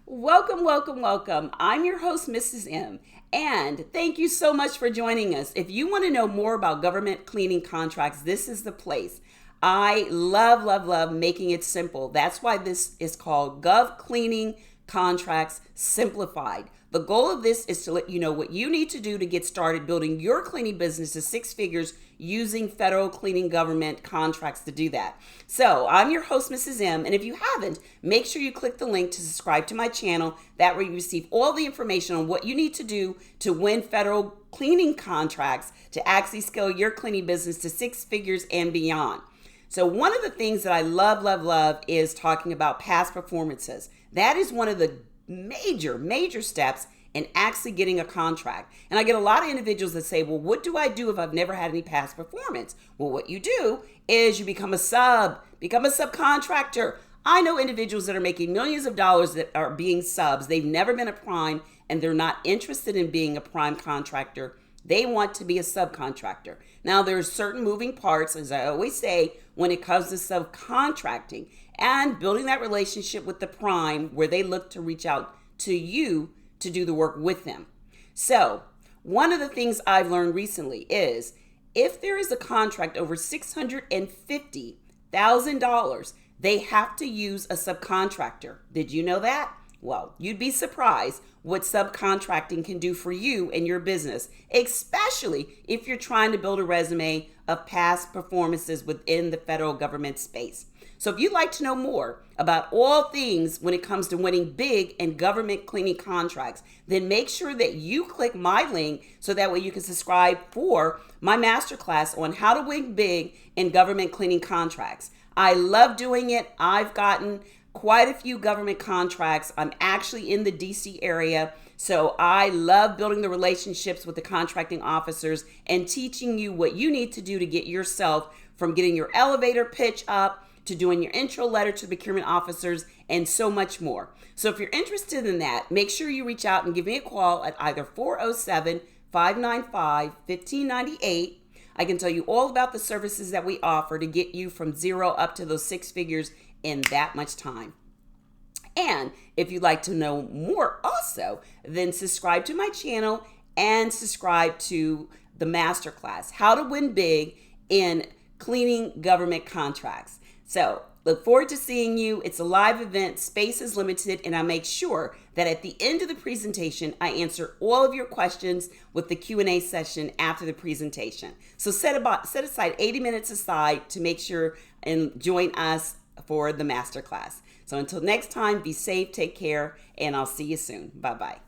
Welcome, welcome, welcome. I'm your host, Mrs. M, and thank you so much for joining us. If you want to know more about government cleaning contracts, this is the place. I love, love, love making it simple. That's why this is called Gov Cleaning Contracts Simplified. The goal of this is to let you know what you need to do to get started building your cleaning business to six figures using federal cleaning government contracts to do that. So I'm your host, Mrs. M, and if you haven't, make sure you click the link to subscribe to my channel. That way you receive all the information on what you need to do to win federal cleaning contracts to actually scale your cleaning business to six figures and beyond. So one of the things that I love, love, love is talking about past performances. That is one of the major steps in actually getting a contract. And I get a lot of individuals that say, well, what do I do if I've never had any past performance? Well, what you do is you become a subcontractor. I know individuals that are making millions of dollars that are being subs. They've never been a prime and they're not interested in being a prime contractor. They want to be a subcontractor. Now, there's certain moving parts, as I always say, when it comes to subcontracting and building that relationship with the prime where they look to reach out to you to do the work with them. So, one of the things I've learned recently is if there is a contract over $650,000, they have to use a subcontractor. Did you know that? Well, you'd be surprised what subcontracting can do for you and your business, especially if you're trying to build a resume of past performances within the federal government space. So if you'd like to know more about all things when it comes to winning big in government cleaning contracts, then make sure that you click my link so that way you can subscribe for my masterclass on how to win big in government cleaning contracts. I love doing it. I've gotten quite a few government contracts. I'm actually in the DC area, so I love building the relationships with the contracting officers and teaching you what you need to do to get yourself from getting your elevator pitch up to doing your intro letter to procurement officers and so much more. So if you're interested in that, make sure you reach out and give me a call at either 407-595-1598. I can tell you all about the services that we offer to get you from zero up to those six figures in that much time. And if you'd like to know more also, then subscribe to my channel and subscribe to the masterclass, How to Win Big in Cleaning Government Contracts. So look forward to seeing you. It's a live event, space is limited, and I make sure that at the end of the presentation, I answer all of your questions with the Q&A session after the presentation. So set aside 80 minutes aside to make sure and join us for the masterclass. So until next time, be safe, take care, and I'll see you soon. Bye-bye.